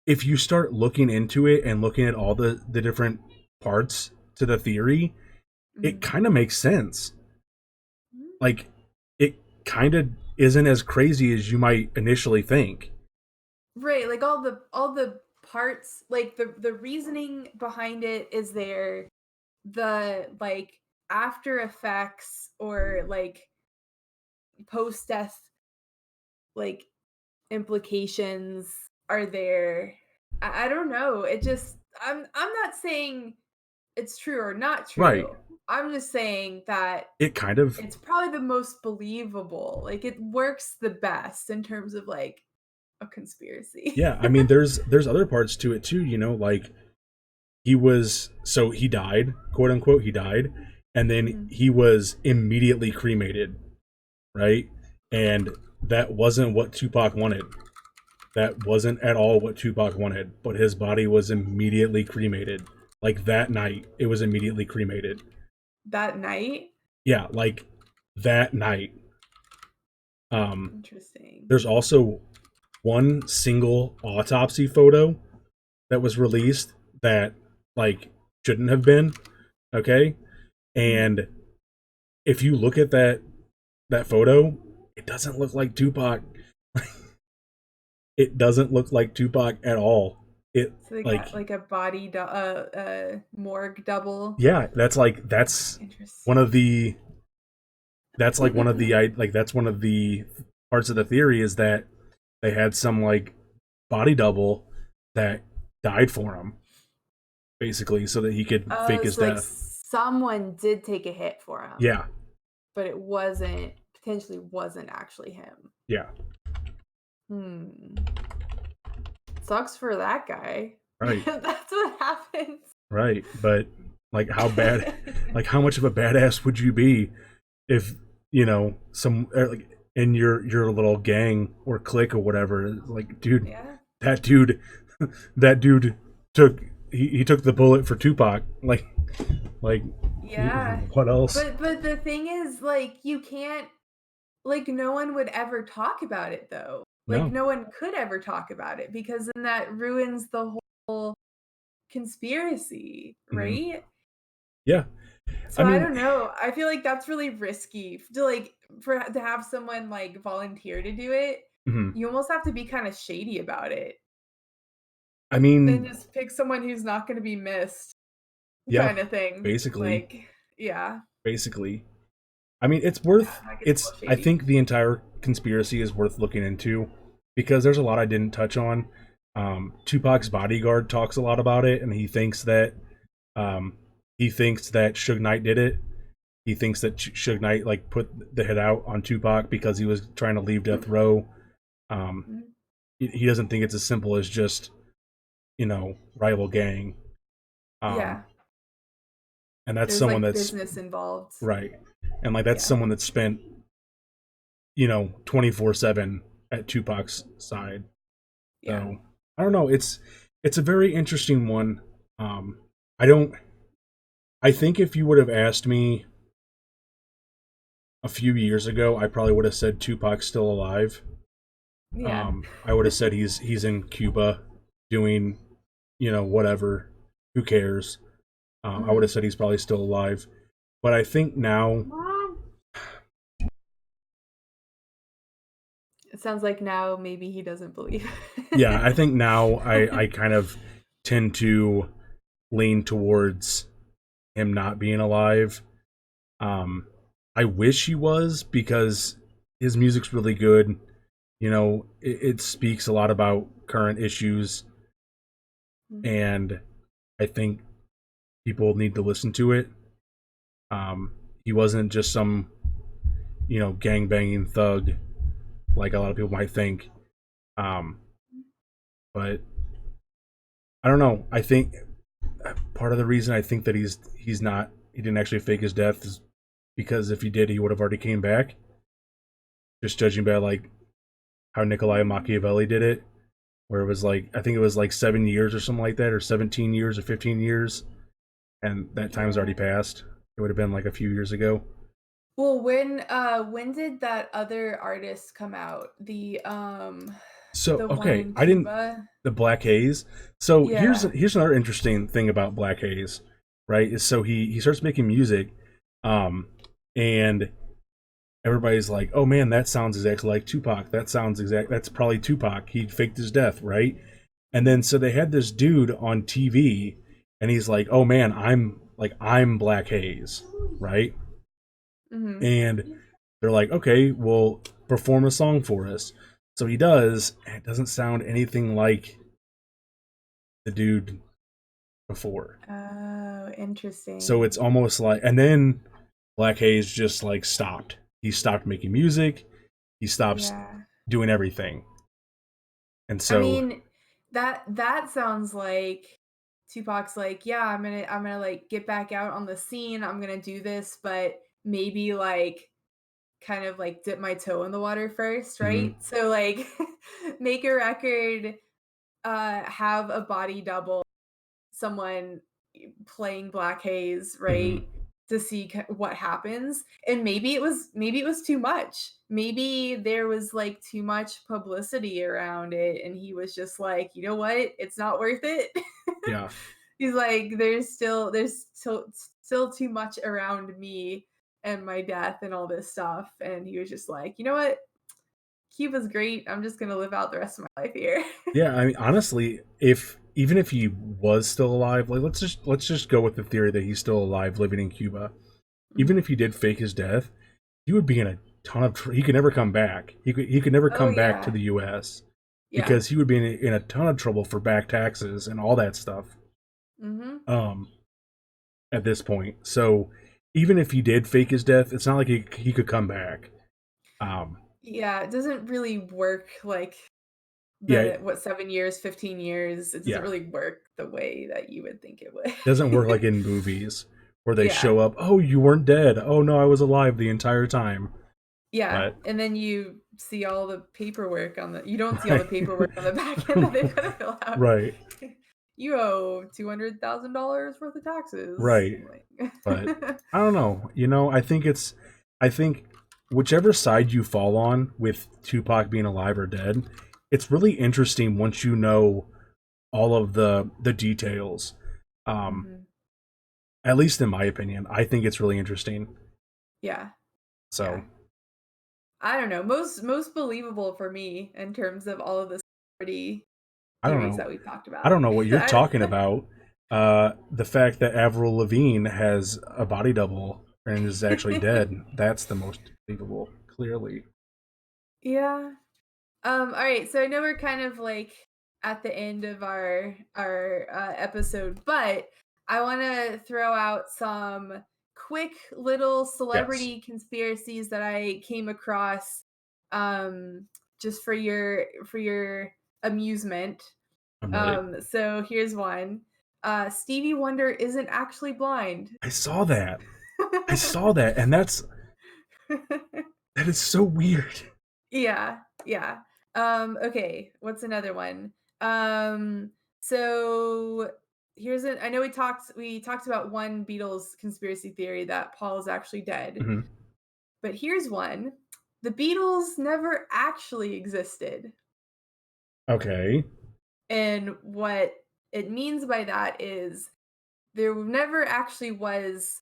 if you start looking into it and looking at all the different parts to the theory, it Mhm. kind of makes sense. Mm. Like, it. kind of isn't as crazy as you might initially think. Right, like all the parts, like the reasoning behind it is there. The like after effects or like post death like implications are there. I don't know. It just I'm not saying it's true or not Right. true. I'm just saying that It kind of, it's probably the most believable. Like it works the best in terms of like a conspiracy. yeah. I mean, there's other parts to it too. Like he died, quote unquote, he died, and then Mhm. he was immediately cremated, right? And that wasn't what Tupac wanted. That wasn't at all what Tupac wanted, but his body was immediately cremated. Like that night, it was immediately cremated. That night? Yeah, like that night. Um, Interesting. there's also one single autopsy photo that was released that like shouldn't have been, okay? Mhm. And if you look at that photo, it doesn't look like Tupac. It doesn't look like Tupac at all. It So they got like like a morgue double. yeah, that's one of Interesting. the that's like one of the I like that's one of the parts of the theory is that they had some like body double that died for him basically so that he could fake Oh, his so like death. someone did take a hit for him, Yeah. but it wasn't potentially wasn't actually him. Yeah. Hmm. Sucks for that guy. Right. That's what happens. Right. But like how bad like how much of a badass would you be if some like in your little gang or clique or whatever, like dude, Yeah. that dude that dude took he took the bullet for Tupac, like Yeah. what else? But the thing is like you can't like no one would ever talk about it though. Like No. no one could ever talk about it because then that ruins the whole conspiracy, Hmm. right? Yeah, I So I mean, don't know. I feel like that's really risky to like for to have someone like volunteer to do it. mhm. You almost have to be kind of shady about it I and mean, just pick someone who's not going to be missed yeah, kind of thing. basically, Like, yeah, basically. I mean, yeah, that gets a little I shady. think the entire conspiracy is worth looking into because there's a lot I didn't touch on. Tupac's bodyguard talks a lot about it, and um, he thinks that Suge Knight did it. He thinks that Suge Knight like put the hit out on Tupac because he was trying to leave death row. Um, Mhm. he doesn't think it's as simple as just rival gang. Um, Yeah, and that's there's someone like that's business involved. right, and like that's Yeah, someone that spent 24/7 at Tupac's side. yeah, So I don't know. It's a very interesting one. I don't. I think if you would have asked me a few years ago, I probably would have said Tupac's still alive. yeah, I would have said he's in Cuba doing, whatever. Who cares? I would have Mhm. said he's probably still alive. But I think now, Mom. It sounds like now maybe he doesn't believe. yeah, I think now I kind of tend to lean towards him not being alive. Um, I wish he was because his music's really good. It speaks a lot about current issues, and I think people need to listen to it. He wasn't just some, gang banging thug like a lot of people might think. Um, but I don't know. I think part of the reason I think that he didn't actually fake his death is because if he did, he would have already came back. Just judging by like how Nikolai Machiavelli did it, where it was like I think it was like 7 years or something like that, or 17 years or 15 years, and that time's Yeah. already passed. It would have been like a few years ago. Well, when did that other artist come out? So The one okay, in I didn't Cuba? the Black Haze. So Yeah. here's another interesting thing about Black Haze, right? Is so he starts making music, um, and everybody's like, "Oh man, that sounds exactly like Tupac. That sounds exact. That's probably Tupac. He faked his death, right?" And then so they had this dude on TV, and he's like, "Oh man, I'm Black Haze, right?" Hmm. And they're like, "Okay, well, perform a song for us." So he does, and it doesn't sound anything like the dude before. Oh, So it's interesting. almost like, and then Black Haze just like stopped. He stopped making music. He stops Yeah. doing everything. And I so, mean, that sounds like Tupac's like, yeah, I'm gonna like get back out on the scene. I'm gonna do this, but maybe like kind of like dip my toe in the water first, mhm, right? So like make a record, have a body double, someone playing Black Haze, mhm, right? To see what happens. And maybe it was too much. Maybe there was like too much publicity around it and he was just like, "You know what? It's not worth it." yeah, He's like, there's still too much around me and my death and all this stuff, and he was just like, "You know what? Cuba's great. I'm just gonna live out the rest of my life here." yeah. I mean, honestly, if even if he was still alive, like let's just go with the theory that he's still alive, living in Cuba. Even Mhm. if he did fake his death, he would be in a ton of. He could never come back. He could never Oh come back to yeah. the U.S. Yeah. because he would be in a ton of trouble for back taxes and all that stuff. Mhm. Um, at this point, so even if he did fake his death, it's not like he could come back. Um, Yeah, it doesn't really work like yeah, the what, 7 years, 15 years, it doesn't yeah. really work the way that you would think it would. Doesn't work like in movies where they Yeah. show up. Oh, you weren't dead. Oh no, I was alive the entire time. Yeah, But and then you see all the paperwork on the you don't see all the right, paperwork on the back end that they've gotta fill out. right, You owe $200,000 worth of taxes. right. Like But I don't know. I think whichever side you fall on with Tupac being alive or dead, it's really interesting once you know all of the details. Um, Mhm. at least in my opinion, I think it's really interesting. Yeah, So yeah. I don't know, most believable for me in terms of all of the celebrity I don't theories know. that we've talked I about. don't know what you're I talking about. The fact that Avril Lavigne has a body double and is actually dead, that's the most believable, clearly. Yeah. All right, so I know we're kind of like at the end of our episode, but I want to throw out some quick little Yes. celebrity conspiracies that I came across just for your amusement. I'm ready. So here's one. Stevie Wonder isn't actually blind. I saw that. I saw that, and that is so weird. Yeah, yeah. Okay, what's another one? So here's I know we talked about one Beatles conspiracy theory that Paul is actually dead, Mhm. but here's one. The Beatles never actually existed. Okay. And what it means by that is there never actually was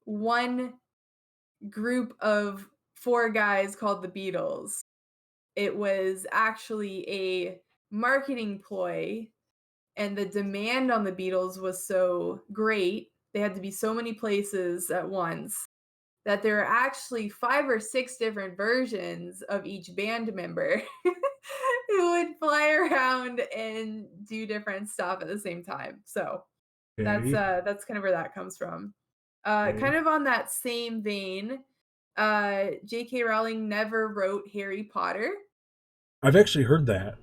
one group of four guys called the Beatles. It was actually a marketing ploy, and the demand on the Beatles was so great, they had to be so many places at once, that there are actually 5 or 6 different versions of each band member who would fly around and do different stuff at the same time. So, Okay. that's kind of where that comes from. Okay. Kind of on that same vein, J.K. Rowling never wrote Harry Potter. I've actually heard that. I've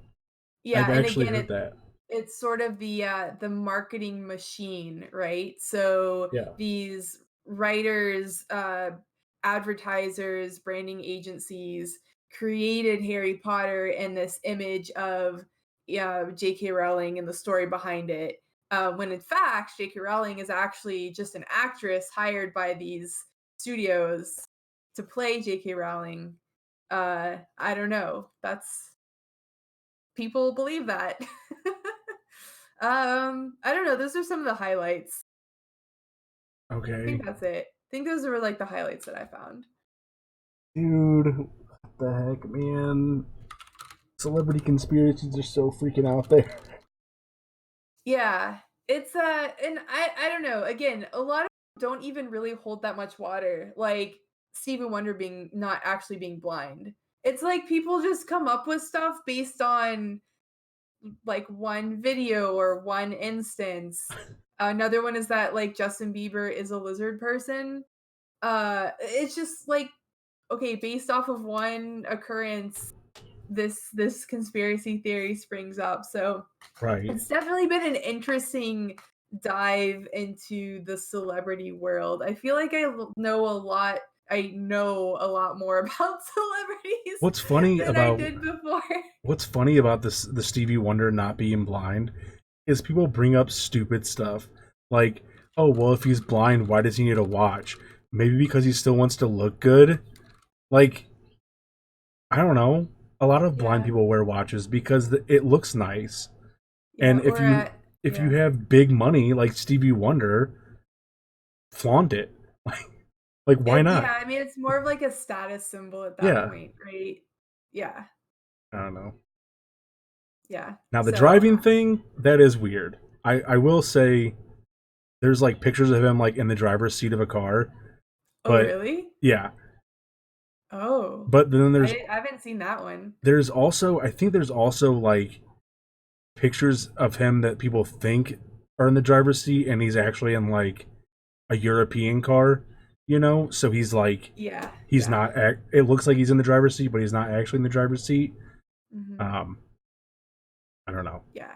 Yeah, and actually again, heard that. it's sort of the marketing machine, right? So Yeah. these writers, advertisers, branding agencies created Harry Potter and this image of J.K. Rowling and the story behind it. When in fact, J.K. Rowling is actually just an actress hired by these studios to play J.K. Rowling. I don't know. That's people believe that. I don't know. Those are some of the highlights. I Okay. think that's it. I think those were like the highlights that I found. Dude, what the heck, man? Celebrity conspiracies are so freaking out there. Yeah. It's and I don't know. Again, a lot of them don't even really hold that much water. Like Stephen Wonder being not actually being blind. It's like people just come up with stuff based on like one video or one instance. Another one is that like Justin Bieber is a lizard person. It's just like okay, based off of one occurrence, this conspiracy theory springs up. So Right. it's definitely been an interesting dive into the celebrity world. I feel like know a lot. I know a lot more about celebrities What's funny than I about did before. what's funny about this the Stevie Wonder not being blind is people bring up stupid stuff like, oh well, if he's blind, why does he need a watch? Maybe because he still wants to look good. Like, I don't know. A lot of blind Yeah, people wear watches because it looks nice. yeah, And if or you if you yeah, have big money like Stevie Wonder, flaunt it. Like why not? yeah. I mean, it's more of like a status symbol at that Yeah, point, right? Yeah, I don't know. yeah. Now the So, driving thing, that is weird. I will say there's like pictures of him like in the driver's seat of a car, oh but really? yeah. Oh, But then I haven't seen that one. there's also I think there's also like pictures of him that people think are in the driver's seat and he's actually in like a European car, So he's like Yeah, he's yeah. not it looks like he's in the driver's seat, but he's not actually in the driver's seat. Hmm. Um I don't know. Yeah.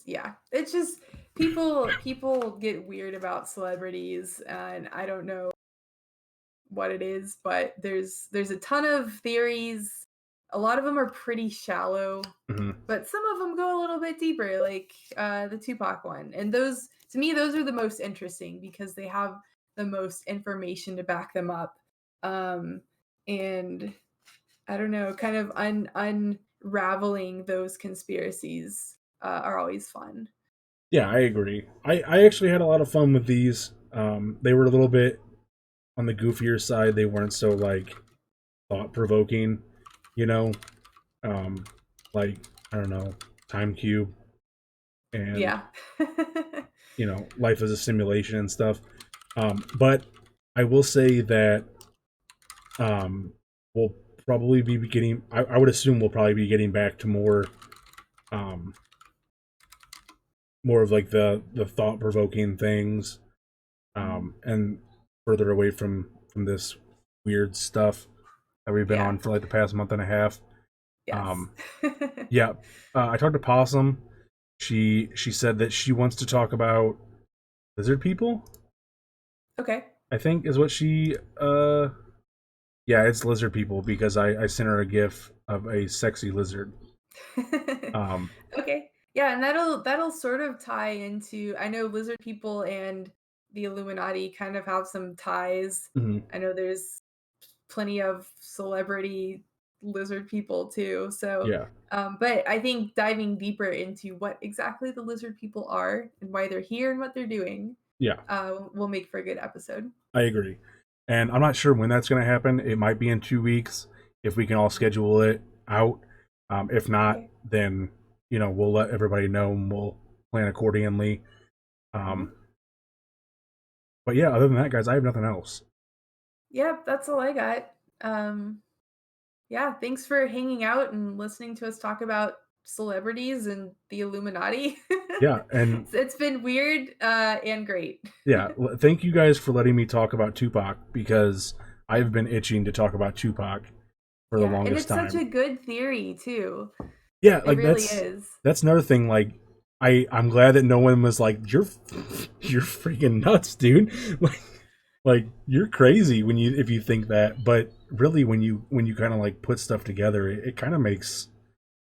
Yeah. It's just people get weird about celebrities and I don't know what it is, but there's a ton of theories. A lot of them are pretty shallow, Hmm. but some of them go a little bit deeper, like the Tupac one. And those to me those are the most interesting because they have the most information to back them up. Um and I don't know, kind of unraveling those conspiracies are always fun. Yeah, I agree. I actually had a lot of fun with these. They were a little bit on the goofier side. They weren't so like thought provoking, you know. Um, like I don't know, Time Cube and Yeah. life as a simulation and stuff. But I will say that um, we'll probably be getting. I would assume we'll probably be getting back to um, more of like the thought provoking things, Mhm. and further away from this weird stuff that we've been Yeah. on for like the past month and a half. Yes. Um, yeah, I talked to Possum. She said that she wants to talk about lizard people. Okay. I think is what she. Yeah, it's lizard people because I sent her a gif of a sexy lizard. Um, Okay. Yeah, and that'll sort of tie into I know lizard people and the Illuminati kind of have some ties. mhm, I know there's plenty of celebrity lizard people too. So, yeah, but I think diving deeper into what exactly the lizard people are and why they're here and what they're doing yeah, will make for a good episode. I agree. And I'm not sure when that's going to happen. It might be in 2 weeks if we can all Mhm. schedule it out. If not, Okay. then we'll let everybody know and we'll plan accordingly. Um, Hmm. but yeah, other than that, guys, I have nothing else. Yep, that's all I got. Um, yeah, thanks for hanging out and listening to us talk about celebrities and the Illuminati. Yeah, and It's been weird and great. yeah, thank you guys for letting me talk about Tupac because I've been itching to talk about Tupac for the Yeah, and longest it's such time. a good theory too. Yeah, It like really that's is. that's another thing. Like, I'm glad that no one was like, you're freaking nuts, dude. Like you're crazy when you if you think that. But really, when you kind of like put stuff together, it kind of makes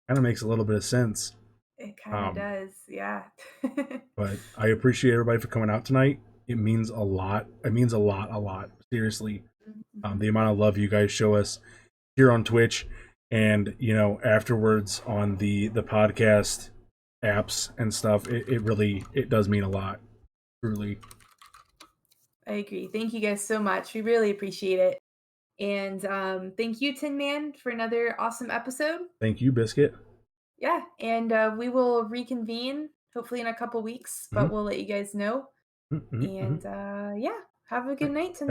a little bit of sense. It kind of Um, does. Yeah. but I appreciate everybody for coming out tonight. It means a lot. It means a lot. Seriously, Mhm. the amount of love you guys show us here on Twitch, and afterwards on the podcast apps and stuff. It really it does mean a lot, truly. I agree. Thank you guys so much. We really appreciate it. And thank you, Tin Man, for another awesome episode. Thank you, Biscuit. Yeah, and we will reconvene hopefully in a couple weeks, but Mhm, we'll let you guys know. mhm, mhm, And mhm. yeah, have a good night tonight.